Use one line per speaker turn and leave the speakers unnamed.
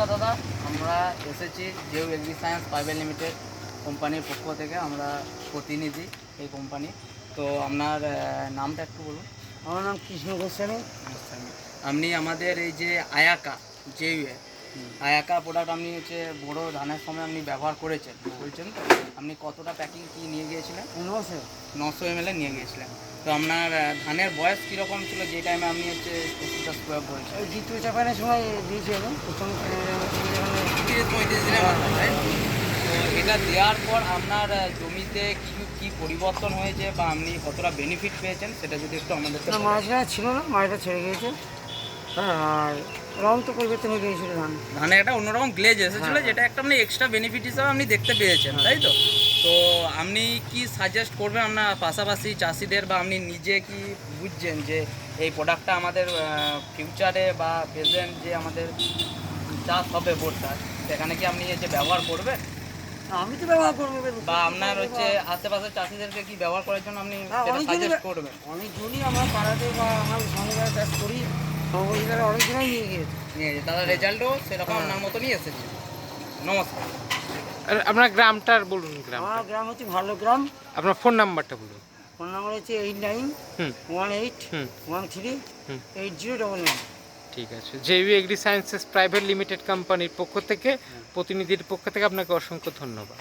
নমস্কার দাদা, আমরা এসেছি জেউ এগ্রি সায়েন্স প্রাইভেট লিমিটেড কোম্পানির পক্ষ থেকে। আমরা প্রতিনিধি এই কোম্পানি। তো আপনার নামটা একটু বলুন।
আমার নাম কৃষ্ণ গোস্বামী।
আপনি আমাদের এই যে আয়াকা জেউ আয়াকা প্রোডাক্ট আপনি হচ্ছে বড়ো ধানের সময় আপনি ব্যবহার করেছেন বলছেন, তো আপনি কতটা প্যাকিং কি নিয়ে গিয়েছিলেন? 900 ml নিয়ে গিয়েছিলেন। তো আপনার ধানের বয়স কীরকম ছিল যে টাইমে আপনি হচ্ছে ওষুধটা প্রয়োগ করেছেন?
ওই দ্বিতীয় চাপানের সময় দিয়েছি আমি প্রথম
30-35 দিনের মাথায়, তাই তো? এটা দেওয়ার পর আপনার জমিতে কি পরিবর্তন হয়েছে বা আপনি কতটা বেনিফিট পেয়েছেন সেটা যদি একটু আমাদেরকে বলেন।
মাছটা ছিল না, মাছটা ছেড়ে গিয়েছে। হ্যাঁ, আর রং তো পরিবর্তন হয়ে গিয়েছিল
ধানে একটা অন্যরকম গ্লেজ এসেছিলো, যেটা একটা আপনি এক্সট্রা বেনিফিট হিসাবে আপনি দেখতে পেয়েছেন, তাই তো? তো আপনি কি সাজেস্ট করবেন আপনার পাশাপাশি চাষিদের, বা আপনি নিজে কি বুঝছেন যে এই প্রোডাক্টটা আমাদের ফিউচারে বা প্রেজেন্ট যে আমাদের চাষ হবে বর্ষায়, সেখানে কি আপনি যে ব্যবহার করবেন?
আমি তো ব্যবহার করবো,
বা আপনার হচ্ছে আশেপাশের চাষিদেরকে কি ব্যবহার করার জন্য আপনি সাজেস্ট করবেন?
অনেকজনই আমার পাড়াতে বা আমার সঙ্গে যারা চাষ করি তারা অনেকজনই নিয়ে গিয়েছে।
তাদের রেজাল্টও সেরকম আপনার মতনই এসেছে। নমস্কার।
আর আপনার গ্রামটার বলুন।
আমার গ্রাম হচ্ছে ভালো গ্রাম।
আপনার ফোন নাম্বারটা বলুন।
ফোন নাম্বার হচ্ছে 8918138099।
ঠিক আছে। JU agri sciences private limited কোম্পানির পক্ষ থেকে, প্রতিনিধির পক্ষ থেকে আপনাকে অসংখ্য ধন্যবাদ।